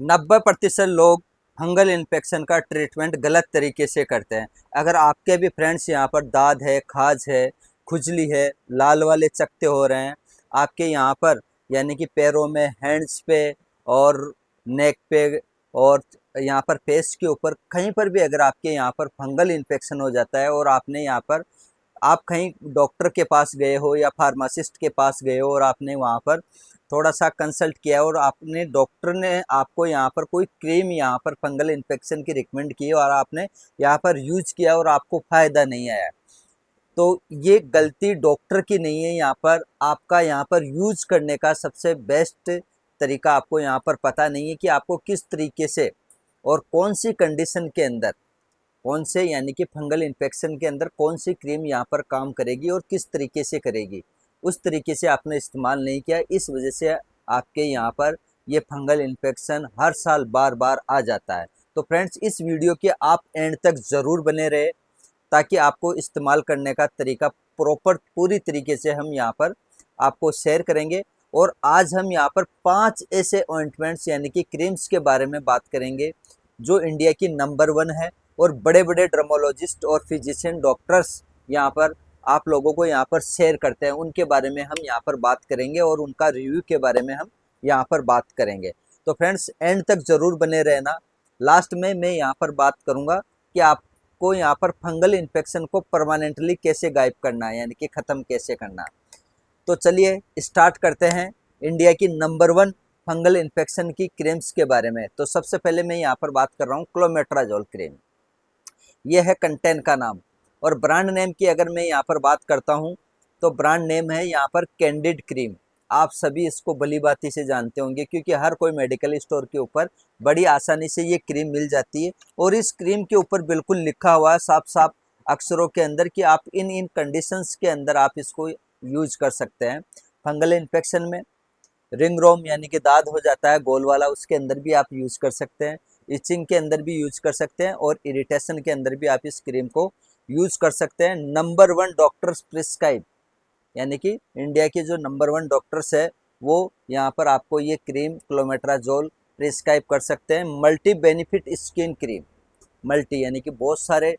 90% लोग fungal infection का treatment गलत तरीके से करते हैं। अगर आपके भी फ्रेंड्स यहाँ पर दाद है, खाज है, खुजली है, लाल वाले चकत्ते हो रहे हैं आपके यहाँ पर, यानी कि पैरों में, हैंड्स पे और नेक पे और यहाँ पर फेस के ऊपर कहीं पर भी अगर आपके यहाँ पर फंगल इन्फेक्शन हो जाता है और आपने यहाँ पर आप कहीं डॉक्टर के पास गए हो या फार्मासिस्ट के पास गए हो और आपने वहाँ पर थोड़ा सा कंसल्ट किया और आपने डॉक्टर ने आपको यहाँ पर कोई क्रीम यहाँ पर फंगल इन्फेक्शन की रिकमेंड की और आपने यहाँ पर यूज किया और आपको फ़ायदा नहीं आया, तो ये गलती डॉक्टर की नहीं है। यहाँ पर आपका यहाँ पर यूज करने का सबसे बेस्ट तरीका आपको यहाँ पर पता नहीं है कि आपको किस तरीके से और कौन सी कंडीशन के अंदर, कौन से यानी कि फंगल इन्फेक्शन के अंदर कौन सी क्रीम यहाँ पर काम करेगी और किस तरीके से करेगी, उस तरीके से आपने इस्तेमाल नहीं किया। इस वजह से आपके यहाँ पर ये फंगल इन्फेक्शन हर साल बार बार आ जाता है। तो फ्रेंड्स, इस वीडियो के आप एंड तक ज़रूर बने रहे ताकि आपको इस्तेमाल करने का तरीका प्रॉपर पूरी तरीके से हम यहाँ पर आपको शेयर करेंगे। और आज हम यहाँ पर 5 ऐसे ऑइंटमेंट्स यानी कि क्रीम्स के बारे में बात करेंगे जो इंडिया की नंबर 1 है और बड़े बड़े ड्रमोलॉजिस्ट और फिजिशियन डॉक्टर्स यहाँ पर आप लोगों को यहाँ पर शेयर करते हैं, उनके बारे में हम यहाँ पर बात करेंगे और उनका रिव्यू के बारे में हम यहाँ पर बात करेंगे। तो फ्रेंड्स, एंड तक ज़रूर बने रहना। लास्ट में मैं यहाँ पर बात करूँगा कि आपको यहाँ पर फंगल इन्फेक्शन को परमानेंटली कैसे गायब करना है, यानी कि ख़त्म कैसे करना है। तो चलिए स्टार्ट करते हैं इंडिया की नंबर 1 फंगल इन्फेक्शन की क्रीम्स के बारे में। तो सबसे पहले मैं यहाँ पर बात कर रहा हूँ क्लोमेट्राजोल क्रीम। ये है कंटेंट का नाम। और ब्रांड नेम की अगर मैं यहाँ पर बात करता हूँ तो ब्रांड नेम है यहाँ पर कैंडिड क्रीम। आप सभी इसको भली भांति से जानते होंगे क्योंकि हर कोई मेडिकल स्टोर के ऊपर बड़ी आसानी से ये क्रीम मिल जाती है और इस क्रीम के ऊपर बिल्कुल लिखा हुआ है साफ साफ अक्षरों के अंदर कि आप इन इन कंडीशंस के अंदर आप इसको यूज कर सकते हैं। फंगल इन्फेक्शन में रिंग रोम यानी कि दाद हो जाता है गोल वाला, उसके अंदर भी आप यूज कर सकते हैं, इचिंग के अंदर भी यूज कर सकते हैं और इरिटेशन के अंदर भी आप इस क्रीम को यूज कर सकते हैं। नंबर 1 डॉक्टर्स प्रिस्क्राइब, यानी कि इंडिया के जो नंबर 1 डॉक्टर्स है वो यहाँ पर आपको ये क्रीम क्लोमेट्राजोल प्रिस्क्राइब कर सकते हैं। Multi benefit skin cream, multi यानी कि बहुत सारे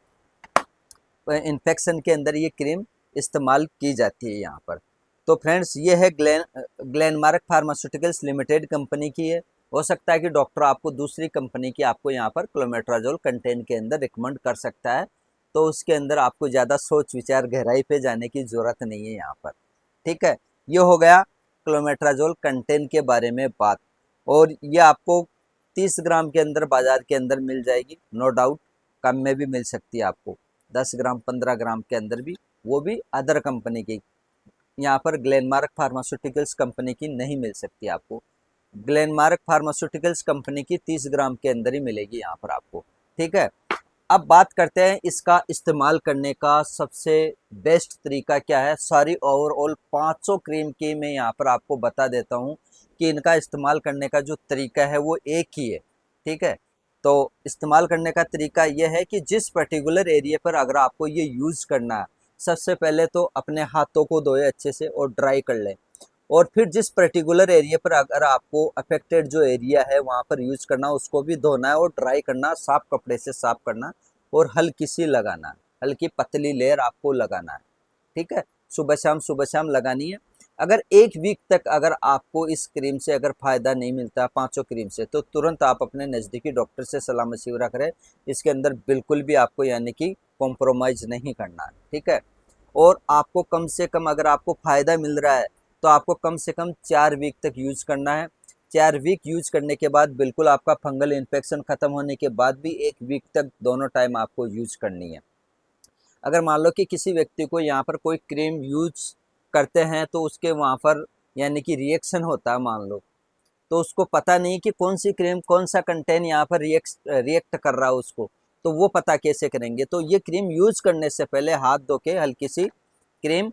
इन्फेक्शन के अंदर ये क्रीम इस्तेमाल की जाती है यहाँ पर। तो फ्रेंड्स, ये है ग्लेनमार्क फार्मास्यूटिकल्स लिमिटेड कंपनी की है। हो सकता है कि डॉक्टर आपको दूसरी कंपनी की आपको यहाँ पर क्लोमेट्राजोल कंटेंट के अंदर रिकमेंड कर सकता है, तो उसके अंदर आपको ज़्यादा सोच विचार गहराई पे जाने की ज़रूरत नहीं है यहाँ पर। ठीक है, ये हो गया क्लोमेट्राजोल कंटेंट के बारे में बात। और ये आपको 30 ग्राम के अंदर बाज़ार के अंदर मिल जाएगी, नो डाउट। कम में भी मिल सकती है आपको, 10 ग्राम 15 ग्राम के अंदर भी, वो भी अदर कंपनी की। यहाँ पर ग्लेनमार्क फार्मास्यूटिकल्स कंपनी की नहीं मिल सकती आपको। ग्लेनमार्क फार्मास्यूटिकल्स कंपनी की 30 ग्राम के अंदर ही मिलेगी यहाँ पर आपको। ठीक है, अब बात करते हैं इसका इस्तेमाल करने का सबसे बेस्ट तरीका क्या है। सारी ओवरऑल 500 क्रीम की मैं यहाँ पर आपको बता देता हूँ कि इनका इस्तेमाल करने का जो तरीका है वो एक ही है। ठीक है, तो इस्तेमाल करने का तरीका यह है कि जिस पर्टिकुलर एरिया पर अगर आपको ये यूज़ करना है, सबसे पहले तो अपने हाथों को धोए अच्छे से और ड्राई कर लें। और फिर जिस पर्टिकुलर एरिया पर अगर आपको अफेक्टेड जो एरिया है वहाँ पर यूज करना, उसको भी धोना है और ड्राई करना, साफ कपड़े से साफ करना और हल्की सी लगाना है, हल्की पतली लेयर आपको लगाना है। ठीक है, सुबह शाम लगानी है। अगर 1 वीक तक अगर आपको इस क्रीम से अगर फ़ायदा नहीं मिलता 500 क्रीम से, तो तुरंत आप अपने नज़दीकी डॉक्टर से सलाह मशवरा करें। इसके अंदर बिल्कुल भी आपको यानी कि कॉम्प्रोमाइज़ नहीं करना है। ठीक है, और आपको कम से कम अगर आपको फ़ायदा मिल रहा है तो आपको कम से कम 4 वीक तक यूज़ करना है। 4 वीक यूज़ करने के बाद बिल्कुल आपका फंगल इन्फेक्शन ख़त्म होने के बाद भी 1 वीक तक दोनों टाइम आपको यूज़ करनी है। अगर मान लो कि किसी व्यक्ति को यहाँ पर कोई क्रीम यूज़ करते हैं तो उसके वहाँ पर यानी कि रिएक्शन होता है मान लो, तो उसको पता नहीं कि कौन सी क्रीम कौन सा कंटेंट यहाँ पर रिएक्ट कर रहा है उसको, तो वो पता कैसे करेंगे। तो ये क्रीम यूज़ करने से पहले हाथ धो के हल्की सी क्रीम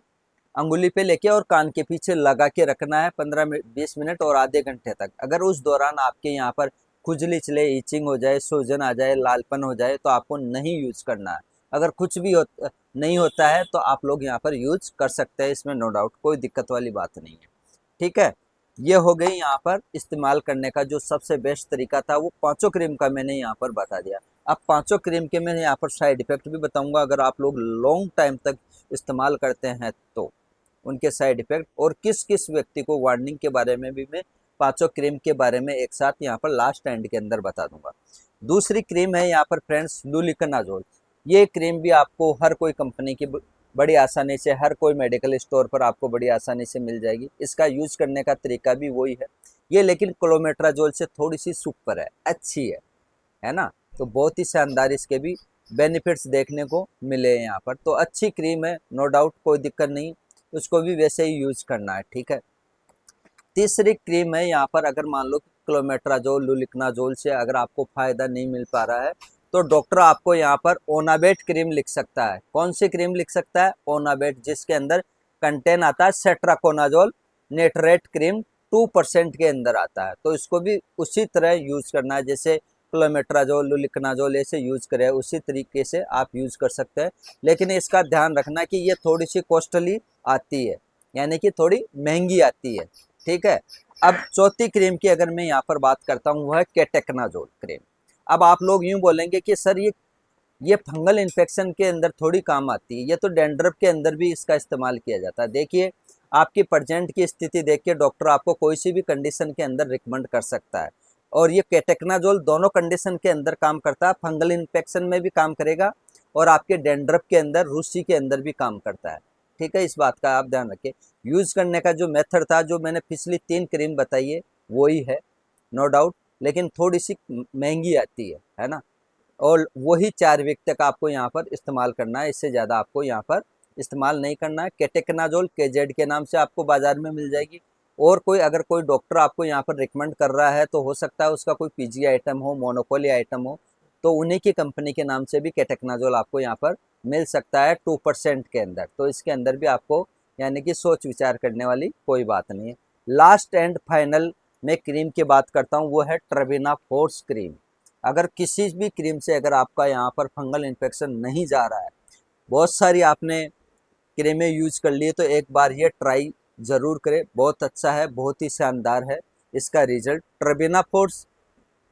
अंगुली पे लेके और कान के पीछे लगा के रखना है 15-20 मिनट और आधे घंटे तक। अगर उस दौरान आपके यहाँ पर खुजली चले, ईचिंग हो जाए, सूजन आ जाए, लालपन हो जाए, तो आपको नहीं यूज़ करना है। अगर कुछ भी नहीं होता है तो आप लोग यहाँ पर यूज कर सकते हैं, इसमें नो डाउट कोई दिक्कत वाली बात नहीं है। ठीक है, ये हो गई यहाँ पर इस्तेमाल करने का जो सबसे बेस्ट तरीका था, वो पांचों क्रीम का मैंने यहाँ पर बता दिया। अब पांचों क्रीम के मैं यहाँ पर साइड इफेक्ट भी बताऊंगा, अगर आप लोग लॉन्ग टाइम तक इस्तेमाल करते हैं तो उनके साइड इफेक्ट, और किस किस व्यक्ति को वार्निंग के बारे में भी मैं पांचों क्रीम के बारे में एक साथ यहाँ पर लास्ट एंड के अंदर बता दूंगा। दूसरी क्रीम है यहाँ पर फ्रेंड्स लुलिकनाजोल। ये क्रीम भी आपको हर कोई कंपनी की बड़ी आसानी से, हर कोई मेडिकल स्टोर पर आपको बड़ी आसानी से मिल जाएगी। इसका यूज करने का तरीका भी वही है, ये लेकिन क्लोमेट्राजोल से थोड़ी सी सुपर है, अच्छी है ना। तो बहुत ही शानदार इसके भी बेनिफिट्स देखने को मिले हैं यहाँ पर। तो अच्छी क्रीम है, नो डाउट, कोई दिक्कत नहीं, उसको भी वैसे ही यूज करना है, ठीक है। तीसरी क्रीम है यहाँ पर, अगर मान लो कि क्लोमेट्राजोल लुलिकनाजोल से अगर आपको फायदा नहीं मिल पा रहा है, तो डॉक्टर आपको यहाँ पर ओनाबेट क्रीम लिख सकता है। कौन सी क्रीम लिख सकता है? ओनाबेट, जिसके अंदर कंटेन आता है सेट्राकोनाजोल नेटरेट क्रीम, 2% के अंदर आता है। तो इसको भी उसी तरह यूज करना है, जैसे क्लोमेट्राजोल लुलिकनाजोल ऐसे यूज करे उसी तरीके से आप यूज कर सकते हैं। लेकिन इसका ध्यान रखना कि ये थोड़ी सी कॉस्टली आती है, यानी कि थोड़ी महंगी आती है, ठीक है। अब चौथी क्रीम की अगर मैं यहाँ पर बात करता हूँ, वो है केटेकनाजोल क्रीम। अब आप लोग यूं बोलेंगे कि सर ये फंगल इन्फेक्शन के अंदर थोड़ी काम आती है, ये तो डैंड्रफ के अंदर भी इसका इस्तेमाल किया जाता है। देखिए, आपकी प्रेजेंट की स्थिति देख के डॉक्टर आपको कोई सी भी कंडीशन के अंदर रिकमेंड कर सकता है, और ये केटेकनाजोल दोनों कंडीशन के अंदर काम करता है। फंगल इन्फेक्शन में भी काम करेगा और आपके डैंड्रफ के अंदर, रूसी के अंदर भी काम करता है, ठीक है। इस बात का आप ध्यान रखें। यूज करने का जो मेथड था, जो मैंने पिछली 3 क्रीम बताई है, वही है, नो डाउट, लेकिन थोड़ी सी महंगी आती है ना। और वही 4 वीक तक आपको यहाँ पर इस्तेमाल करना है, इससे ज़्यादा आपको यहाँ पर इस्तेमाल नहीं करना है। केटेकनाजोल केजेड के नाम से आपको बाजार में मिल जाएगी, और कोई अगर कोई डॉक्टर आपको यहाँ पर रिकमेंड कर रहा है, तो हो सकता है उसका कोई पीजी आइटम हो, मोनोपोली आइटम हो, तो उन्हीं की कंपनी के नाम से भी केटेकनाजोल आपको यहाँ पर मिल सकता है 2% के अंदर। तो इसके अंदर भी आपको यानी कि सोच विचार करने वाली कोई बात नहीं है। लास्ट एंड फाइनल मैं क्रीम की बात करता हूँ, वो है ट्रेबिना फोर्स क्रीम। अगर किसी भी क्रीम से अगर आपका यहाँ पर फंगल इन्फेक्शन नहीं जा रहा है, बहुत सारी आपने क्रीमें यूज कर लिए, तो एक बार ये ट्राई ज़रूर करें, बहुत अच्छा है, बहुत ही शानदार है इसका रिजल्ट। ट्रेबिना फोर्स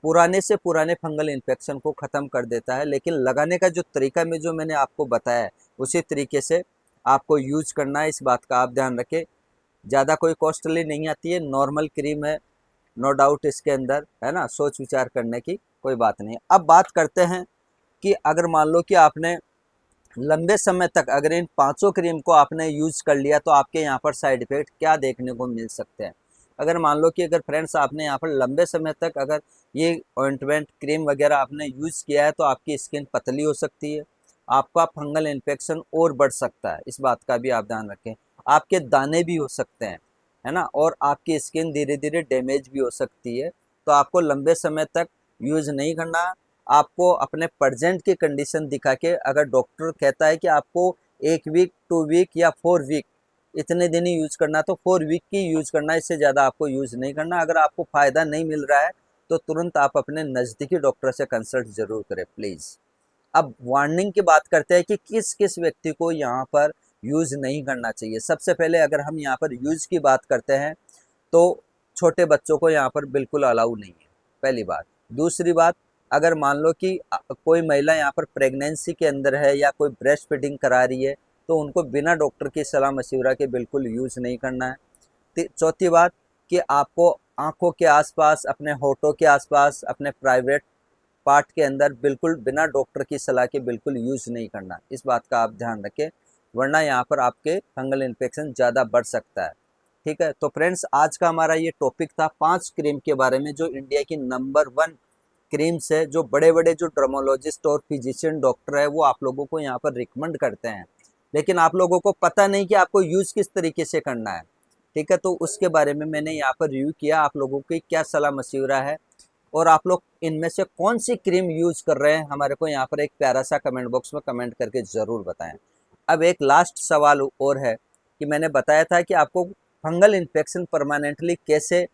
पुराने से पुराने फंगल इन्फेक्शन को ख़त्म कर देता है, लेकिन लगाने का जो तरीका में जो मैंने आपको बताया है, उसी तरीके से आपको यूज करना है, इस बात का आप ध्यान रखें। ज़्यादा कोई कॉस्टली नहीं आती है, नॉर्मल क्रीम है, नो डाउट इसके अंदर, है ना, सोच विचार करने की कोई बात नहीं है। अब बात करते हैं कि अगर मान लो कि आपने लंबे समय तक अगर इन पांचों क्रीम को आपने यूज कर लिया, तो आपके यहाँ पर साइड इफेक्ट क्या देखने को मिल सकते हैं। अगर मान लो कि अगर फ्रेंड्स आपने यहाँ पर लंबे समय तक अगर ये ऑइंटमेंट क्रीम वगैरह आपने यूज किया है, तो आपकी स्किन पतली हो सकती है, आपका फंगल इन्फेक्शन और बढ़ सकता है, इस बात का भी आप ध्यान रखें। आपके दाने भी हो सकते हैं, है ना, और आपकी स्किन धीरे धीरे डैमेज भी हो सकती है। तो आपको लंबे समय तक यूज नहीं करना। आपको अपने प्रेजेंट की कंडीशन दिखा के, अगर डॉक्टर कहता है कि आपको 1 वीक 2 वीक या 4 वीक इतने दिन ही यूज करना, तो 4 वीक की यूज करना, इससे ज़्यादा आपको यूज नहीं करना। अगर आपको फ़ायदा नहीं मिल रहा है, तो तुरंत आप अपने नज़दीकी डॉक्टर से कंसल्ट जरूर करें प्लीज़। अब वार्निंग की बात करते हैं कि किस किस व्यक्ति को यहाँ पर यूज़ नहीं करना चाहिए। सबसे पहले अगर हम यहाँ पर यूज़ की बात करते हैं, तो छोटे बच्चों को यहाँ पर बिल्कुल अलाउ नहीं है, पहली बात। दूसरी बात, अगर मान लो कि कोई महिला यहाँ पर प्रेगनेंसी के अंदर है या कोई ब्रेस्ट फीडिंग करा रही है, तो उनको बिना डॉक्टर की सलाह मशवरा के बिल्कुल यूज़ नहीं करना है। चौथी बात कि आपको आँखों के आसपास, अपने होठों के आसपास, अपने प्राइवेट पार्ट के अंदर बिल्कुल बिना डॉक्टर की सलाह के बिल्कुल यूज़ नहीं करना, इस बात का आप ध्यान रखें, वरना यहाँ पर आपके फंगल इन्फेक्शन ज़्यादा बढ़ सकता है, ठीक है। तो फ्रेंड्स, आज का हमारा ये टॉपिक था 5 क्रीम के बारे में, जो इंडिया की नंबर 1 क्रीम्स है, जो बड़े बड़े जो डर्मोलॉजिस्ट और फिजिशियन डॉक्टर है, वो आप लोगों को यहाँ पर रिकमेंड करते हैं, लेकिन आप लोगों को पता नहीं कि आपको यूज़ किस तरीके से करना है, ठीक है। तो उसके बारे में मैंने यहाँ पर रिव्यू किया, आप लोगों की क्या सलाह मशवरा है, और आप लोग इनमें से कौन सी क्रीम यूज कर रहे हैं, हमारे को यहाँ पर एक प्यारा सा कमेंट बॉक्स में कमेंट करके ज़रूर बताएं। अब एक लास्ट सवाल और है कि मैंने बताया था कि आपको फंगल इन्फेक्शन परमानेंटली कैसे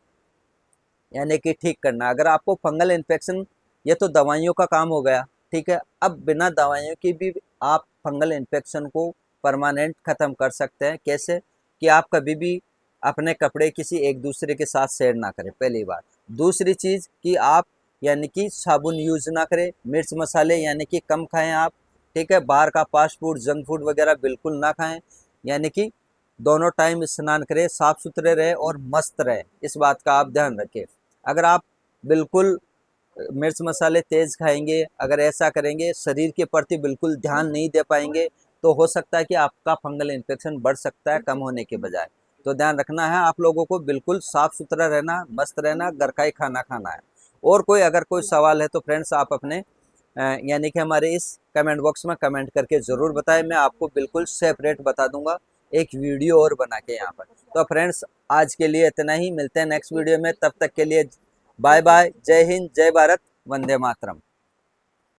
यानी कि ठीक करना। अगर आपको फंगल इन्फेक्शन, ये तो दवाइयों का काम हो गया, ठीक है। अब बिना दवाइयों की भी आप फंगल इन्फेक्शन को परमानेंट ख़त्म कर सकते हैं। कैसे? कि आप कभी भी अपने कपड़े किसी एक दूसरे के साथ शेयर ना करें, पहली बात। दूसरी चीज़ कि आप यानी कि साबुन यूज़ ना करें, मिर्च मसाले यानी कि कम खाएं आप, ठीक है। बाहर का फास्ट फूड, जंक फूड वगैरह बिल्कुल ना खाएं, यानी कि दोनों टाइम स्नान करें, साफ सुथरे रहे और मस्त रहे, इस बात का आप ध्यान रखें। अगर आप बिल्कुल मिर्च मसाले तेज़ खाएंगे, अगर ऐसा करेंगे, शरीर के प्रति बिल्कुल ध्यान नहीं दे पाएंगे, तो हो सकता है कि आपका फंगल इन्फेक्शन बढ़ सकता है कम होने के बजाय। तो ध्यान रखना है आप लोगों को, बिल्कुल साफ सुथरा रहना, मस्त रहना, घर का ही खाना खाना है। और कोई अगर कोई सवाल है तो फ्रेंड्स आप अपने यानी कि हमारे इस कमेंट बॉक्स में कमेंट करके ज़रूर बताएं, मैं आपको बिल्कुल सेपरेट बता दूंगा एक वीडियो और बना के यहाँ पर। तो फ्रेंड्स आज के लिए इतना ही, मिलते हैं नेक्स्ट वीडियो में, तब तक के लिए बाय बाय, जय हिंद, जय भारत, वंदे मातरम।